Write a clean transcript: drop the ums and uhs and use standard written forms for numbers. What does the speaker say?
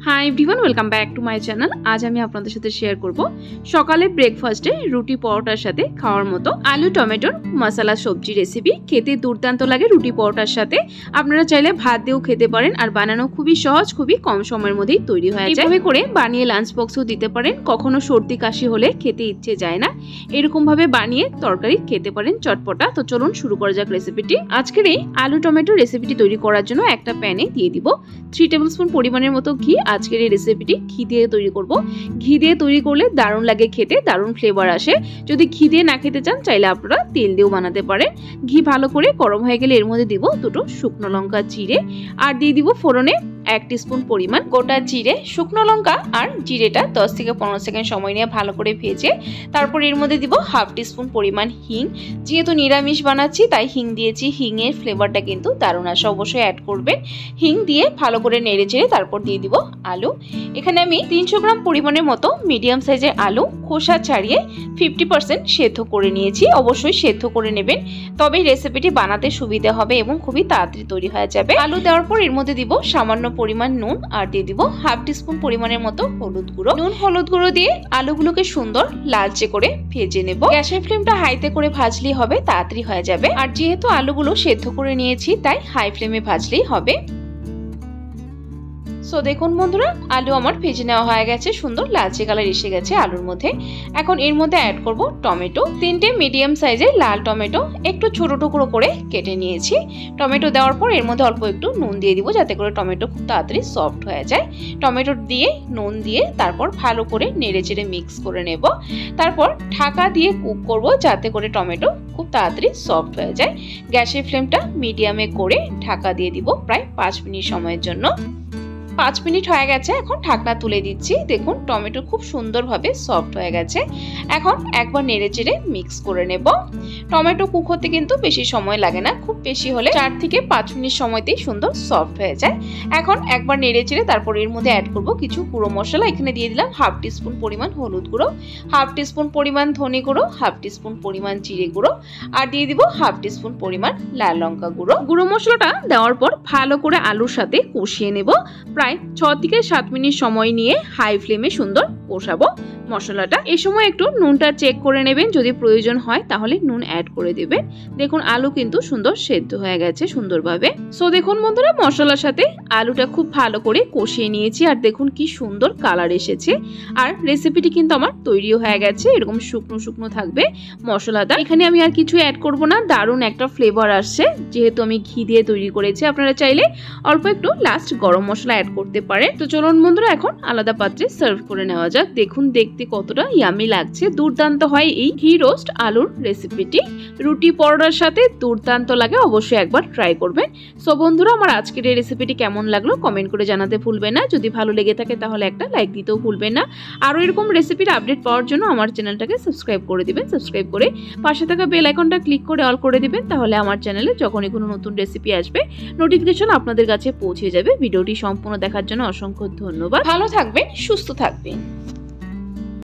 High everyone welcome back to my channel. आज আমি আপনাদের সাথে শেয়ার করব সকালে ব্রেকফাস্টে রুটি পরোটার সাথে খাওয়ার মতো আলু টমেটোর মশলা সবজি রেসিপি। খেতে দুর্দান্ত লাগে রুটি পরোটার সাথে। আপনারা চাইলে ভাত দিয়েও খেতে পারেন আর বানানো খুবই সহজ, খুবই কম সময়ের মধ্যেই তৈরি হয়ে যায়। এইভাবে করে বানিয়ে লাঞ্চ বক্সেও দিতে পারেন। কখনো সর্দি কাশি হলে খেতে ইচ্ছে যায় না, এরকম ভাবে বানিয়ে তরকারি খেতে পারেন চটপটা। তো চলুন শুরু করা যাক রেসিপিটি। আজকের এই আলু টমেটো রেসিপিটি তৈরি করার জন্য একটা প্যানে দিয়ে দিব 3 টেবিলস্পুন পরিমাণের মতো ঘি। আজকের এই রেসিপিটি ঘি দিয়ে তৈরি করব। ঘি দিয়ে তৈরি করলে দারুণ লাগে খেতে, দারুণ ফ্লেভার আসে। যদি ঘি দিয়ে না খেতে চান চাইলে আপনারা তেল দিয়েও বানাতে পারেন। ঘি ভালো করে গরম হয়ে গেলে এর মধ্যে দিব 2টো শুকনো লঙ্কা চিড়ে আর দিয়ে দিব ফোড়নে 1 টিস্পুন পরিমাণ গোটা জিরে। শুকনো লঙ্কা আর জিরেটা 10 থেকে 15 সেকেন্ড সময় নিয়ে ভালো করে ভেজে তারপর এর মধ্যে দিব 1/2 টিস্পুন পরিমাণ হিং। যেহেতু নিরামিষ বানাচ্ছি তাই হিং দিয়েছি। হিংয়ের ফ্লেভারটা কিন্তু দারুণ আসে, অবশ্যই অ্যাড করবেন। হিং দিয়ে ভালো করে নেড়ে চেড়ে তারপর দিয়ে দিব আলু। এখানে আমি 300 গ্রাম পরিমাণের মতো মিডিয়াম সাইজের আলু খোসা ছাড়িয়ে 50% সেদ্ধ করে নিয়েছি। অবশ্যই সেদ্ধ করে নেবেন, তবে রেসিপিটি বানাতে সুবিধা হবে এবং খুবই তাড়াতাড়ি তৈরি হয়ে যাবে। আলু দেওয়ার পর এর মধ্যে দিব সামান্য পরিমাণ নুন আর দিয়ে দিব 1/2 টিস্পুন পরিমাণের মতো হলুদ গুঁড়ো। নুন হলুদ গুঁড়ো দিয়ে আলুগুলোকে সুন্দর লালচে করে ভেজে নেব। গ্যাসের ফ্লেমটা হাইতে করে ভাজলেই হবে, তাড়াতাড়ি হয়ে যাবে। আর যেহেতু আলুগুলো সেদ্ধ করে নিয়েছি তাই হাই ফ্লেমে ভাজলেই হবে। সো দেখুন বন্ধুরা, আলু আমার ভেজে নেওয়া হয়ে গেছে, সুন্দর লালচে কালার এসে গেছে আলুর মধ্যে। এখন এর মধ্যে অ্যাড করব টমেটো। 3টে মিডিয়াম সাইজের লাল টমেটো একটু ছোট টুকরো করে কেটে নিয়েছি। টমেটো দেওয়ার পর এর মধ্যে অল্প একটু নুন দিয়ে দিব যাতে করে টমেটো খুব তাড়াতাড়ি সফট হয়ে যায়। টমেটো দিয়ে নুন দিয়ে তারপর ভালো করে নেড়ে চেড়ে মিক্স করে নেব। তারপর ঢাকা দিয়ে কুক করব যাতে করে টমেটো খুব তাড়াতাড়ি সফট হয়ে যায়। গ্যাসের ফ্লেমটা মিডিয়ামে করে ঢাকা দিয়ে দিব প্রায় 5 মিনিট সময়ের জন্য। 5 মিনিট হয়ে গেছে, এখন ঢাকনা তুলে দিচ্ছি। দেখুন টমেটো খুব সুন্দরভাবে সফট হয়ে গেছে। এখন একবার নেড়ে চেড়ে মিক্স করে নেব। টমেটো কুক হতে কিন্তু বেশি সময় লাগে না, খুব বেশি হলে 4 থেকে 5 মিনিট সময়তেই সুন্দর সফট হয়ে যায়। এখন একবার নেড়ে চেড়ে তারপর এর মধ্যে অ্যাড করব কিছু গুঁড়ো মশলা। এখানে দিয়ে দিলাম 1/2 টিস্পুন পরিমাণ হলুদ গুঁড়ো, 1/2 টিস্পুন পরিমাণ ধনে গুঁড়ো, 1/2 টিস্পুন পরিমাণ জিরে গুঁড়ো আর দিয়ে দিব 1/2 টিস্পুন পরিমাণ লাল লঙ্কা গুঁড়ো। গুঁড়ো মশলাটা দেওয়ার পর ভালো করে আলুর সাথে কষিয়ে নেব। প্রায় 6 থেকে 7 মিনিট সময় নিয়ে হাই ফ্লেমে সুন্দর কষাবো মশলাটা। এই সময় একটু নুনটা চেক করে নেবেন, যদি প্রয়োজন হয় তাহলে নুন অ্যাড করে দেবেন। দেখুন আলু কিন্তু সুন্দর সেদ্ধ হয়ে গেছে সুন্দরভাবে। সো দেখুন বন্ধুরা, মশলার সাথে আলুটা খুব ভালো করে কষিয়ে নিয়েছি আর দেখুন কি সুন্দর কালার এসেছে। আর রেসিপিটি কিন্তু আমার তৈরিও হয়ে গেছে। এরকম শুকনো শুকনো থাকবে মশলাটা। এখানে আমি আর কিছু অ্যাড করব না, দারুণ একটা ফ্লেভার আসছে যেহেতু আমি ঘি দিয়ে তৈরি করেছি। আপনারা চাইলে অল্প একটু লাস্ট গরম মশলা অ্যাড করতে পারেন। তো চলুন বন্ধুরা, এখন আলাদা পাত্রে সার্ভ করে নেওয়া যাক। দেখুন দেখতে কতটা ইয়ামি লাগছে। দুর্দান্ত হয় এই ঘি রোস্ট আলুর রেসিপিটি। রুটি পরোটার সাথে দুর্দান্ত লাগে, অবশ্যই একবার ট্রাই করবেন। সো বন্ধুরা, আমার আজকের এই রেসিপিটি কেমন লাগলো কমেন্ট করে জানাতে ভুলবেন না। যদি ভালো লেগে থাকে তাহলে একটা লাইক দিতেও ভুলবেন না। আরও এরকম রেসিপির আপডেট পাওয়ার জন্য আমার চ্যানেলটাকে সাবস্ক্রাইব করে দিবেন। সাবস্ক্রাইব করে পাশে থাকা বেল আইকনটা ক্লিক করে অল করে দিবেন, তাহলে আমার চ্যানেলে যখনই কোনো নতুন রেসিপি আসবে নোটিফিকেশন আপনাদের কাছে পৌঁছে যাবে। ভিডিওটি সম্পূর্ণ দেখার জন্য অসংখ্য ধন্যবাদ। ভালো থাকবেন, সুস্থ থাকবেন।